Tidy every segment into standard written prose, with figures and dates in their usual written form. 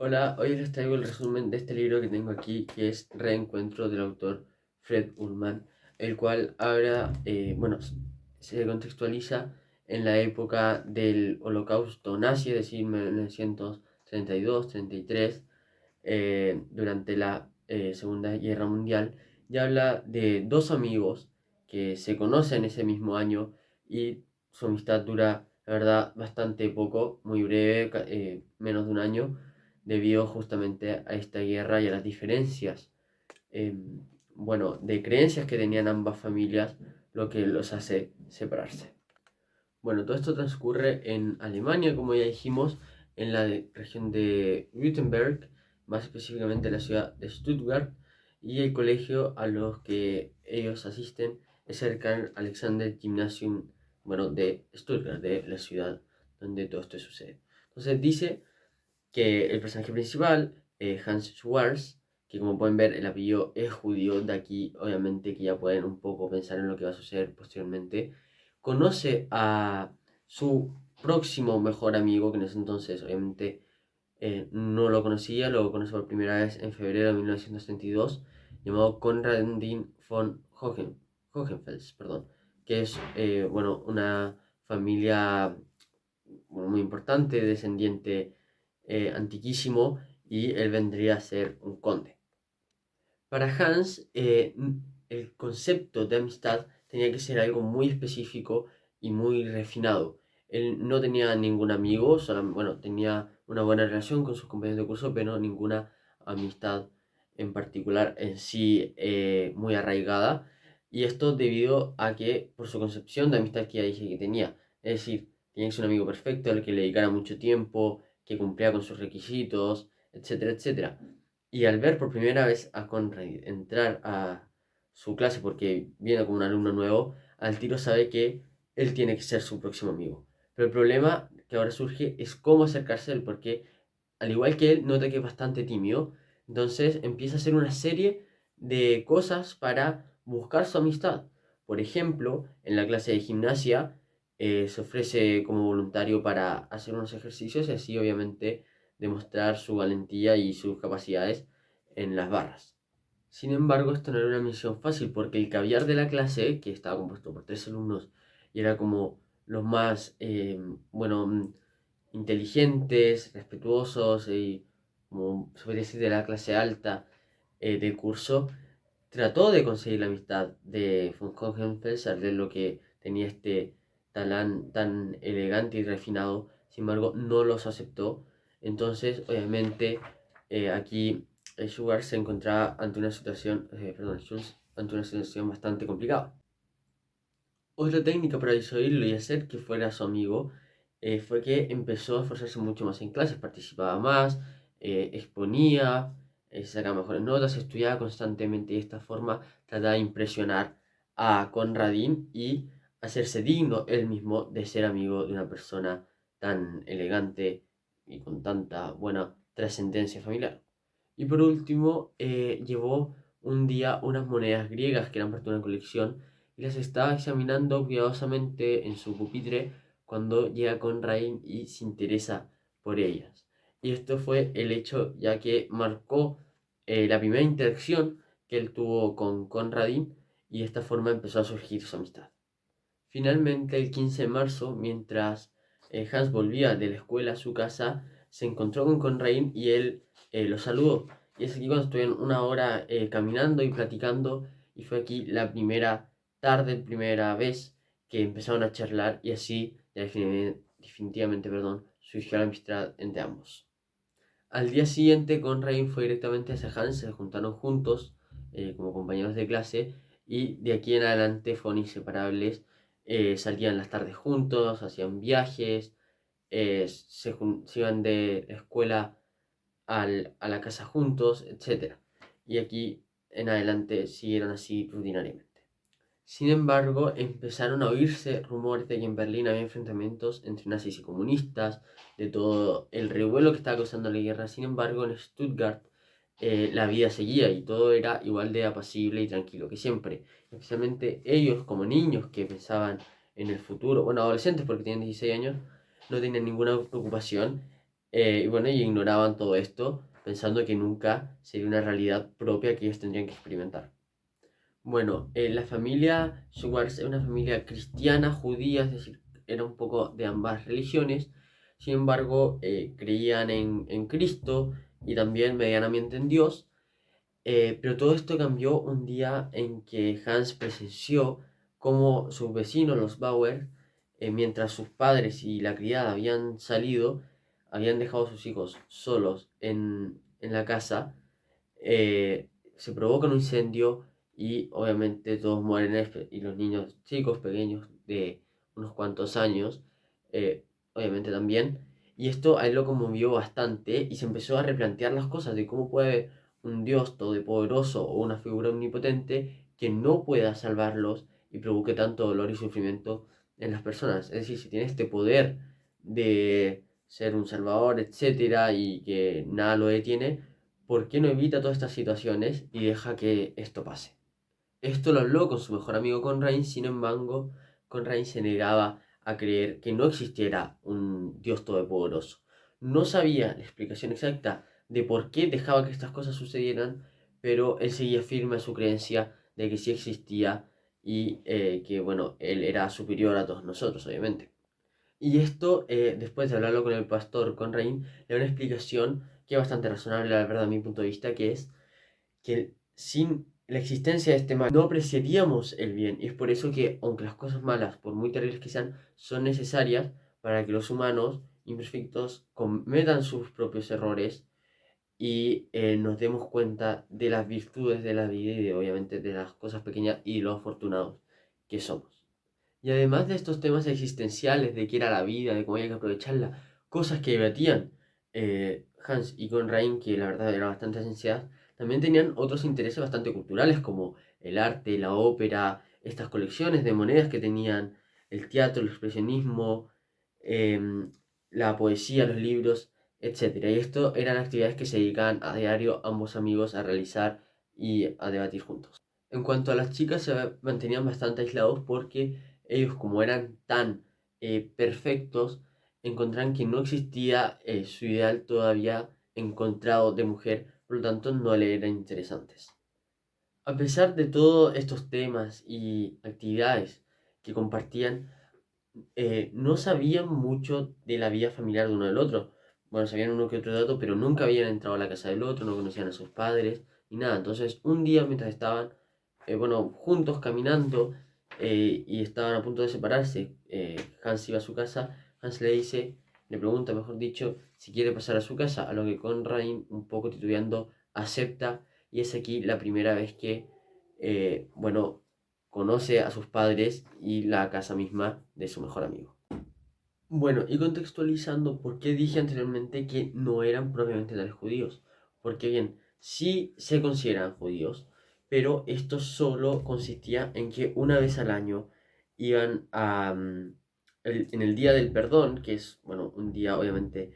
Hola, hoy les traigo el resumen de este libro que tengo aquí, que es Reencuentro del autor Fred Ullman, el cual habla, se contextualiza en la época del Holocausto nazi, es decir, 1932-33, durante la Segunda Guerra Mundial, y habla de dos amigos que se conocen ese mismo año y su amistad dura, la verdad, bastante poco, muy breve, menos de un año, debido justamente a esta guerra y a las diferencias, eh, de creencias que tenían ambas familias, lo que los hace separarse. Bueno, todo esto transcurre en Alemania, como ya dijimos, en la región de Württemberg, más específicamente en la ciudad de Stuttgart, y el colegio a los que ellos asisten es el Karl Alexander Gymnasium, de Stuttgart, de la ciudad donde todo esto sucede. Entonces dice que el personaje principal, Hans Schwarz, que como pueden ver el apellido es judío, de aquí obviamente que ya pueden un poco pensar en lo que va a suceder posteriormente, conoce a su próximo mejor amigo, que en ese entonces obviamente no lo conocía, lo conoce por primera vez en febrero de 1932, llamado Konradin von Hohenfels, perdón, que es una familia muy importante, descendiente antiquísimo, y él vendría a ser un conde. Para Hans, el concepto de amistad tenía que ser algo muy específico y muy refinado. Él no tenía ningún amigo, tenía una buena relación con sus compañeros de curso, pero ninguna amistad en particular en sí muy arraigada. Y esto debido a que, por su concepción de amistad que ya dije que tenía, es decir, tenía que ser un amigo perfecto al que le dedicara mucho tiempo, que cumplía con sus requisitos, etcétera, etcétera. Y al ver por primera vez a Conrad entrar a su clase porque viene como un alumno nuevo, al tiro sabe que él tiene que ser su próximo amigo. Pero el problema que ahora surge es cómo acercarse a él, porque al igual que él, nota que es bastante tímido. Entonces empieza a hacer una serie de cosas para buscar su amistad. Por ejemplo, en la clase de gimnasia se ofrece como voluntario para hacer unos ejercicios y así obviamente demostrar su valentía y sus capacidades en las barras. Sin embargo, esto no era una misión fácil porque el caviar de la clase, que estaba compuesto por tres alumnos y era como los más, inteligentes, respetuosos y, como se podría decir, de la clase alta del curso, trató de conseguir la amistad de von Hohenfels al ver lo que tenía este talán tan elegante y refinado. Sin embargo, no los aceptó. Entonces, obviamente, aquí Sugar se encontraba ante una situación, Schulz, ante una situación bastante complicada. Otra técnica para disuadirlo y hacer que fuera su amigo fue que empezó a esforzarse mucho más en clases, participaba más, exponía, sacaba mejores notas, estudiaba constantemente y de esta forma trataba de impresionar a Conradin y hacerse digno él mismo de ser amigo de una persona tan elegante y con tanta buena trascendencia familiar. Y por último, llevó un día unas monedas griegas que eran parte de una colección y las estaba examinando cuidadosamente en su pupitre cuando llega con Rain y se interesa por ellas. Y esto fue el hecho ya que marcó la primera interacción que él tuvo con Conradin y de esta forma empezó a surgir su amistad. Finalmente, el 15 de marzo, mientras Hans volvía de la escuela a su casa, se encontró con Conradin y él lo saludó. Y es aquí cuando estuvieron una hora caminando y platicando y fue aquí la primera vez que empezaron a charlar y así definitivamente, surgió la amistad entre ambos. Al día siguiente, Conradin fue directamente hacia Hans, se juntaron juntos como compañeros de clase y de aquí en adelante fueron inseparables. Salían las tardes juntos, hacían viajes, se iban de la escuela a la casa juntos, etc. Y aquí en adelante siguieron así rutinariamente. Sin embargo, empezaron a oírse rumores de que en Berlín había enfrentamientos entre nazis y comunistas, de todo el revuelo que estaba causando la guerra. Sin embargo, en Stuttgart la vida seguía y todo era igual de apacible y tranquilo que siempre. Especialmente ellos, como niños que pensaban en el futuro, bueno, adolescentes porque tienen 16 años, no tenían ninguna preocupación Y bueno, y ignoraban todo esto, pensando que nunca sería una realidad propia que ellos tendrían que experimentar. Bueno, la familia Schwartz era una familia cristiana, judía, es decir, era un poco de ambas religiones. Sin embargo, creían en Cristo y también medianamente en Dios. Pero todo esto cambió un día en que Hans presenció cómo sus vecinos, los Bauer, mientras sus padres y la criada habían salido, habían dejado a sus hijos solos en la casa. Se provoca un incendio y obviamente todos mueren, y los niños chicos, pequeños, de unos cuantos años, obviamente también. Y esto a él lo conmovió bastante y se empezó a replantear las cosas de cómo puede un Dios todopoderoso o una figura omnipotente que no pueda salvarlos y provoque tanto dolor y sufrimiento en las personas. Es decir, si tiene este poder de ser un salvador, etcétera, y que nada lo detiene, ¿por qué no evita todas estas situaciones y deja que esto pase? Esto lo habló con su mejor amigo Conrain, sin embargo, Conrain se negaba a creer que no existiera un Dios todopoderoso. No sabía la explicación exacta de por qué dejaba que estas cosas sucedieran, pero él seguía firme a su creencia de que sí existía y que, bueno, él era superior a todos nosotros, obviamente. Y esto, después de hablarlo con el pastor Conrain, le da una explicación que es bastante razonable, la verdad, a mi punto de vista, que es que sin la existencia de este mal no apreciaríamos el bien. Y es por eso que, aunque las cosas malas, por muy terribles que sean, son necesarias para que los humanos imperfectos cometan sus propios errores y nos demos cuenta de las virtudes de la vida y de, obviamente, de las cosas pequeñas y lo afortunados que somos. Y además de estos temas existenciales, de qué era la vida, de cómo hay que aprovecharla, cosas que debatían Hans y Conrain, que la verdad eran bastante esenciales, también tenían otros intereses bastante culturales, como el arte, la ópera, estas colecciones de monedas que tenían, el teatro, el expresionismo, em, la poesía, los libros, etcétera. Y esto eran actividades que se dedicaban a diario ambos amigos a realizar y a debatir juntos. En cuanto a las chicas, se mantenían bastante aislados porque ellos, como eran tan perfectos, encontraron que no existía su ideal todavía encontrado de mujer, por lo tanto no le eran interesantes. A pesar de todos estos temas y actividades que compartían, no sabían mucho de la vida familiar de uno del otro. Bueno, sabían uno que otro dato, pero nunca habían entrado a la casa del otro, no conocían a sus padres, ni nada. Entonces, un día mientras estaban, bueno, juntos caminando y estaban a punto de separarse, Hans iba a su casa, Hans le pregunta, mejor dicho, si quiere pasar a su casa, a lo que Conrad, un poco titubeando, acepta, y es aquí la primera vez que, bueno, conoce a sus padres y la casa misma de su mejor amigo. Bueno, y contextualizando por qué dije anteriormente que no eran propiamente tales judíos. Porque bien, sí se consideran judíos, pero esto solo consistía en que una vez al año iban a, en el Día del Perdón, que es, bueno, un día obviamente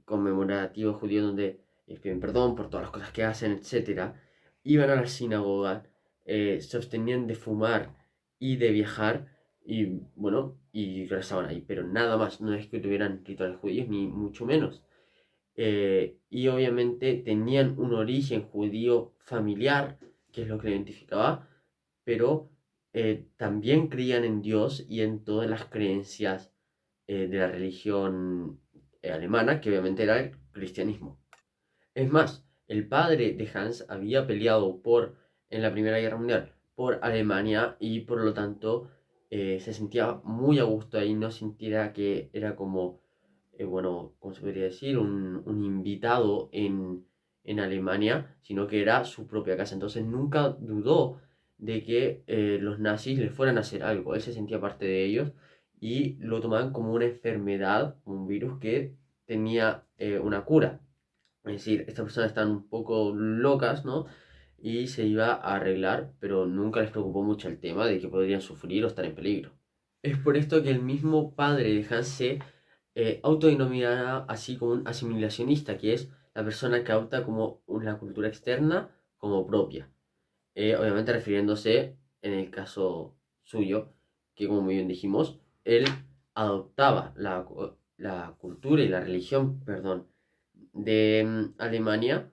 conmemorativo judío donde piden perdón por todas las cosas que hacen, etcétera, iban a la sinagoga, se abstenían de fumar y de viajar y bueno, y rezaban ahí, pero nada más, no es que tuvieran rituales judíos, ni mucho menos. Y obviamente tenían un origen judío familiar, que es lo que le identificaba, pero también creían en Dios y en todas las creencias de la religión alemana, que obviamente era el cristianismo. Es más, el padre de Hans había peleado en la Primera Guerra Mundial por Alemania y por lo tanto se sentía muy a gusto ahí, no sintiera que era como, bueno, ¿cómo se podría decir? Un invitado en Alemania, sino que era su propia casa. Entonces nunca dudó de que los nazis le fueran a hacer algo. Él se sentía parte de ellos y lo tomaban como una enfermedad, un virus que tenía una cura. Es decir, estas personas están un poco locas, ¿no? Y se iba a arreglar, pero nunca les preocupó mucho el tema de que podrían sufrir o estar en peligro. Es por esto que el mismo padre de Hans se autodenominará así como un asimilacionista, que es la persona que adopta como la cultura externa como propia. Obviamente refiriéndose, en el caso suyo, que como muy bien dijimos, él adoptaba la cultura y la religión, perdón, de Alemania,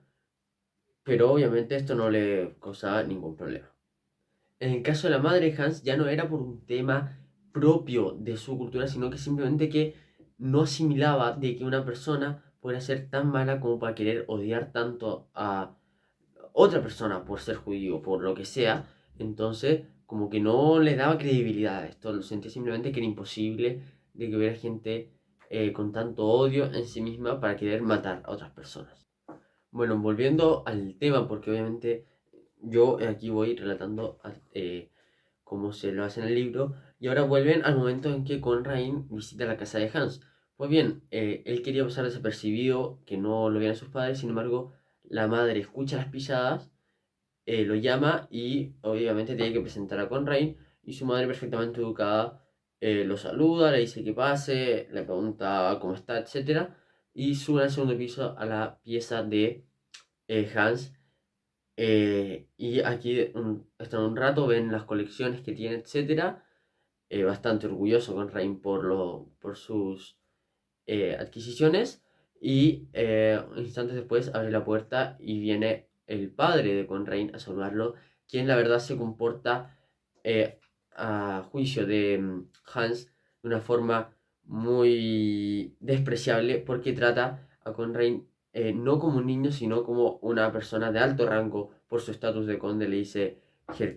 pero obviamente esto no le causaba ningún problema. En el caso de la madre de Hans ya no era por un tema propio de su cultura, sino que simplemente que no asimilaba de que una persona pueda ser tan mala como para querer odiar tanto a otra persona por ser judío, por lo que sea. Entonces, como que no le daba credibilidad a esto, lo sentía simplemente que era imposible de que hubiera gente con tanto odio en sí misma para querer matar a otras personas. Bueno, volviendo al tema, porque obviamente yo aquí voy relatando cómo se lo hace en el libro, y ahora vuelven al momento en que Conrain visita la casa de Hans. Pues bien, él quería pasar desapercibido, que no lo vieran sus padres, sin embargo, la madre escucha las pisadas, lo llama y obviamente tiene que presentar a Conrain, y su madre perfectamente educada lo saluda, le dice que pase, le pregunta cómo está, etcétera, y sube al segundo piso a la pieza de Hans. Y aquí están un rato, ven las colecciones que tiene, etcétera. Bastante orgulloso con Rain por sus adquisiciones. Y instantes después abre la puerta y viene el padre de Conrain a saludarlo, quien la verdad se comporta a juicio de Hans de una forma muy despreciable, porque trata a Conrain no como un niño, sino como una persona de alto rango por su estatus de conde. Le dice Herr